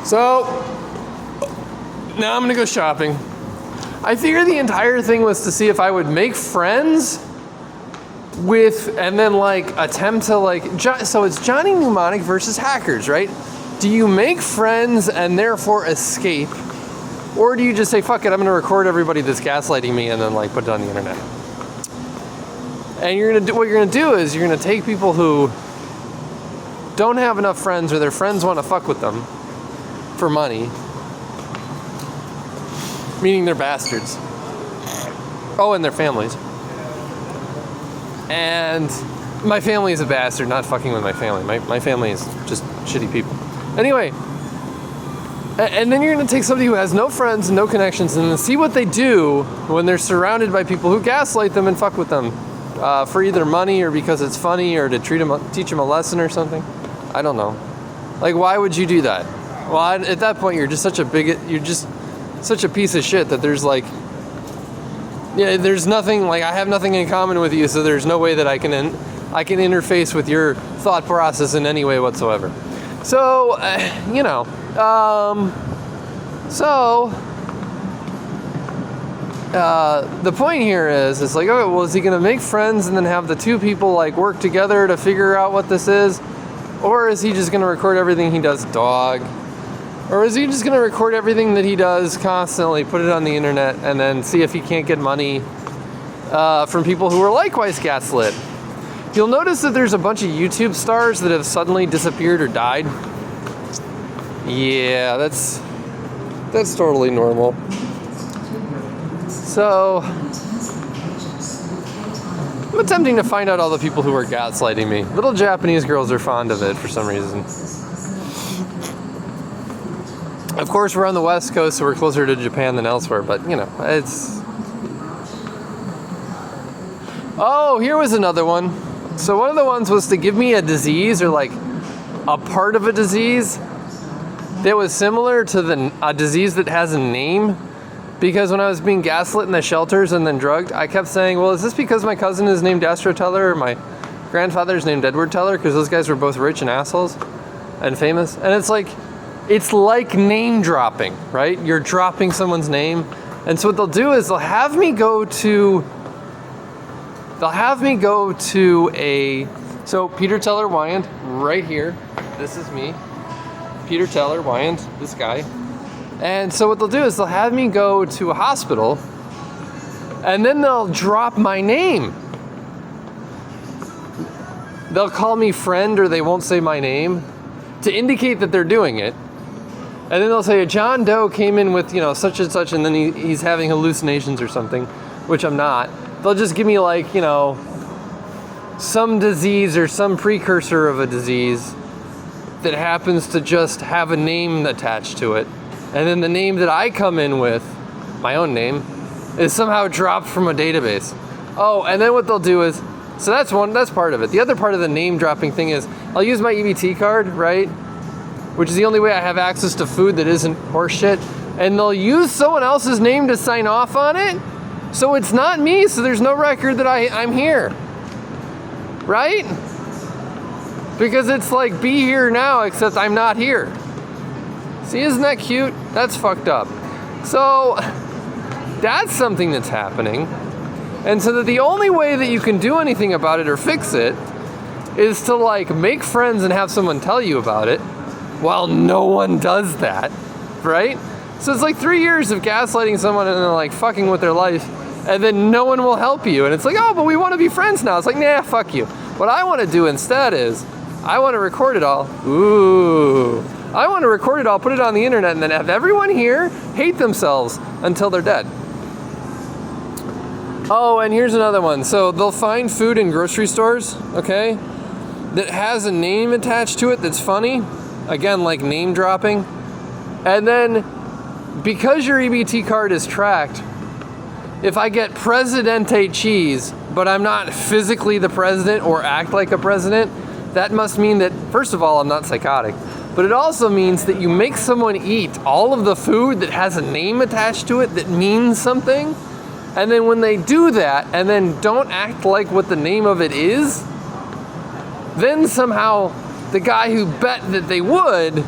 So, now I'm gonna go shopping. I figured the entire thing was to see if I would make friends with, and then like attempt to like, so it's Johnny Mnemonic versus hackers, right? Do you make friends and therefore escape? Or do you just say, fuck it, I'm gonna record everybody that's gaslighting me and then like put it on the internet? And you're gonna do, what you're gonna do is you're gonna take people who don't have enough friends or their friends wanna fuck with them for money, meaning they're bastards. Oh, and their families. And my family is a bastard, not fucking with my family. My family is just shitty people. Anyway, and then you're going to take somebody who has no friends and no connections and then see what they do when they're surrounded by people who gaslight them and fuck with them for either money or because it's funny or to teach them a lesson or something. I don't know. Like, why would you do that? Well, at that point, you're just such a bigot. You're just such a piece of shit that there's like, yeah, there's nothing, like I have nothing in common with you, so there's no way that I can interface with your thought process in any way whatsoever. So, you know, the point here is, it's like, okay, well, is he going to make friends and then have the two people like work together to figure out what this is? Or is he just going to record everything he does dog? Or is he just going to record everything that he does constantly, put it on the internet, and then see if he can't get money from people who are likewise gaslit? You'll notice that there's a bunch of YouTube stars that have suddenly disappeared or died. Yeah, that's totally normal. So, I'm attempting to find out all the people who are gaslighting me. Little Japanese girls are fond of it for some reason. Of course, we're on the West Coast, so we're closer to Japan than elsewhere, but, you know, it's... Oh, here was another one. So one of the ones was to give me a disease, or, like, a part of a disease that was similar to a disease that has a name. Because when I was being gaslit in the shelters and then drugged, I kept saying, well, is this because my cousin is named Astro Teller or my grandfather's named Edward Teller? Because those guys were both rich and assholes and famous. And it's like name dropping, right? You're dropping someone's name. And so what they'll do is they'll have me go to so Peter Teller Wyand, right here. This is me. Peter Teller Wyand, this guy. And so what they'll do is they'll have me go to a hospital and then they'll drop my name. They'll call me friend or they won't say my name to indicate that they're doing it. And then they'll say, John Doe came in with, you know, such and such, and then he's having hallucinations or something, which I'm not. They'll just give me, like, you know, some disease or some precursor of a disease that happens to just have a name attached to it. And then the name that I come in with, my own name, is somehow dropped from a database. Oh, and then what they'll do is, so that's part of it. The other part of the name dropping thing is, I'll use my EBT card, right? Which is the only way I have access to food that isn't horseshit. And they'll use someone else's name to sign off on it. So it's not me, so there's no record that I'm here. Right? Because it's like, be here now, except I'm not here. See, isn't that cute? That's fucked up. So, that's something that's happening. And so that the only way that you can do anything about it or fix it is to, like, make friends and have someone tell you about it. Well, no one does that, right? So it's like 3 years of gaslighting someone and then like fucking with their life, and then no one will help you. And it's like, oh, but we want to be friends now. It's like, nah, fuck you. What I want to do instead is, I want to record it all. Ooh. I want to record it all, put it on the internet, and then have everyone here hate themselves until they're dead. Oh, and here's another one. So they'll find food in grocery stores, okay, that has a name attached to it that's funny. Again, like name dropping. And then, because your EBT card is tracked, if I get Presidente cheese, but I'm not physically the president or act like a president, that must mean that, first of all, I'm not psychotic. But it also means that you make someone eat all of the food that has a name attached to it that means something. And then when they do that, and then don't act like what the name of it is, then somehow the guy who bet that they would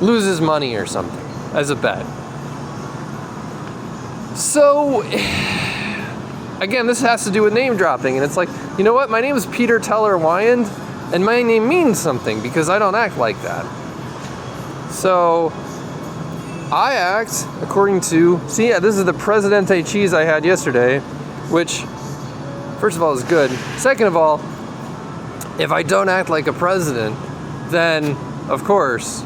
loses money or something as a bet. So, again, this has to do with name dropping, and it's like, you know what? My name is Peter Teller Wyand, and my name means something because I don't act like that. So, I act according to, see, yeah, this is the Presidente cheese I had yesterday, which, first of all, is good. Second of all, if I don't act like a president, then, of course,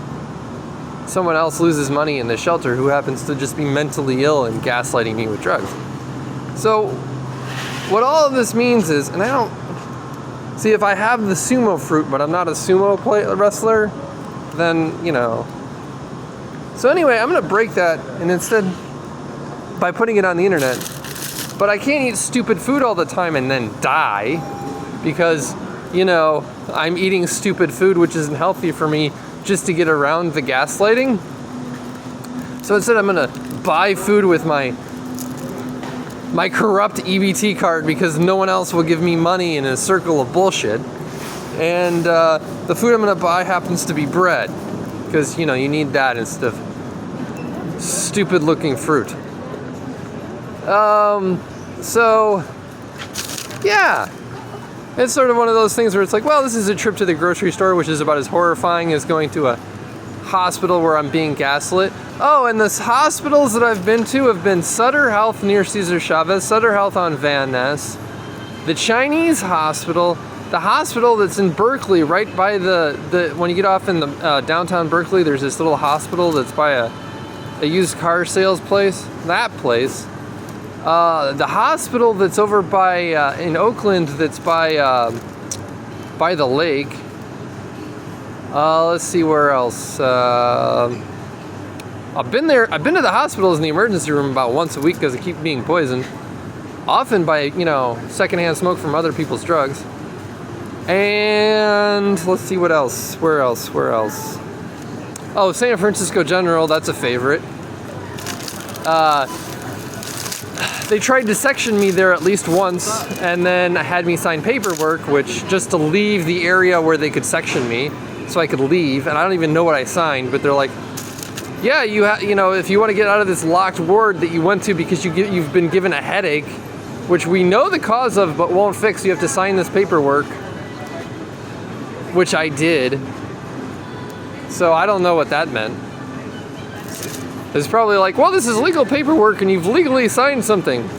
someone else loses money in the shelter who happens to just be mentally ill and gaslighting me with drugs. So, what all of this means is, and I don't, see, if I have the sumo fruit, but I'm not a sumo wrestler, then, you know. So anyway, I'm going to break that, and instead, by putting it on the internet, but I can't eat stupid food all the time and then die, because, you know, I'm eating stupid food which isn't healthy for me just to get around the gaslighting. So instead I'm going to buy food with my corrupt EBT card because no one else will give me money in a circle of bullshit. And the food I'm going to buy happens to be bread, because, you know, you need that instead of stupid looking fruit. So, yeah. It's sort of one of those things where it's like, well, this is a trip to the grocery store, which is about as horrifying as going to a hospital where I'm being gaslit. Oh, and the hospitals that I've been to have been Sutter Health near Cesar Chavez, Sutter Health on Van Ness, the Chinese hospital, the hospital that's in Berkeley, right by the when you get off in the downtown Berkeley, there's this little hospital that's by a used car sales place. That place. The hospital that's over by in Oakland, that's by the lake. Let's see where else. I've been there. I've been to the hospitals in the emergency room about once a week because I keep being poisoned, often by, you know, secondhand smoke from other people's drugs. And let's see what else. Where else? Oh, San Francisco General. That's a favorite. They tried to section me there at least once, and then had me sign paperwork, which just to leave the area where they could section me, so I could leave. And I don't even know what I signed, but they're like, "Yeah, you know, if you want to get out of this locked ward that you went to because you've been given a headache, which we know the cause of, but won't fix, you have to sign this paperwork," which I did. So I don't know what that meant. It's probably like, well, this is legal paperwork and you've legally signed something.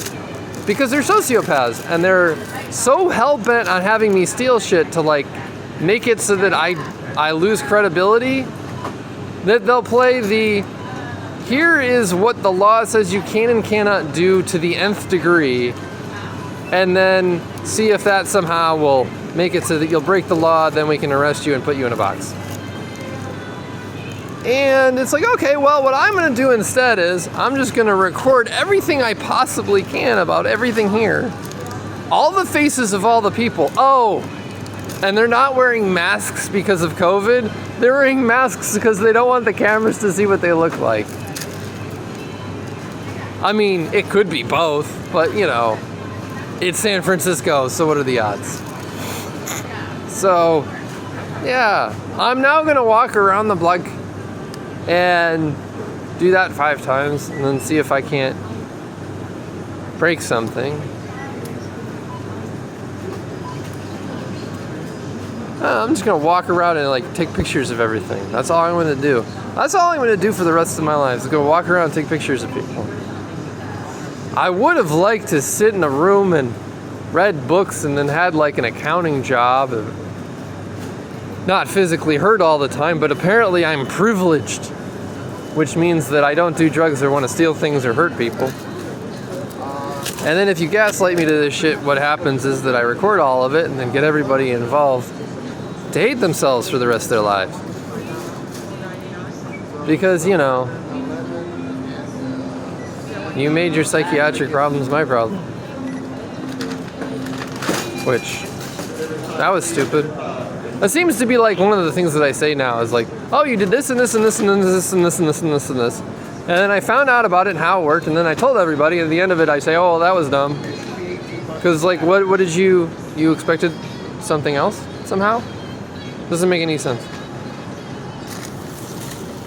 Because they're sociopaths and they're so hell-bent on having me steal shit to, like, make it so that I lose credibility, that they'll play the, here is what the law says you can and cannot do to the nth degree, and then see if that somehow will make it so that you'll break the law, then we can arrest you and put you in a box. And it's like, okay, well, what I'm going to do instead is I'm just going to record everything I possibly can about everything here. All the faces of all the people. Oh, and they're not wearing masks because of COVID. They're wearing masks because they don't want the cameras to see what they look like. I mean, it could be both, but, you know, it's San Francisco, so what are the odds? So, yeah, I'm now going to walk around the block and do that 5 times and then see if I can't break something. I'm just gonna walk around and, like, take pictures of everything. That's all I'm gonna do. That's all I'm gonna do for the rest of my life, is go walk around and take pictures of people. I would have liked to sit in a room and read books and then had, like, an accounting job and not physically hurt all the time, but apparently I'm privileged, which means that I don't do drugs or want to steal things or hurt people. And then if you gaslight me to this shit, what happens is that I record all of it and then get everybody involved to hate themselves for the rest of their lives. Because, you know, you made your psychiatric problems my problem. Which, that was stupid. That seems to be like one of the things that I say now is like, oh, you did this and this and this and this and this and this and this and this. And then I found out about it and how it worked, and then I told everybody, and at the end of it I say, oh, well, that was dumb. Because, like, what did you expected something else somehow? Doesn't make any sense.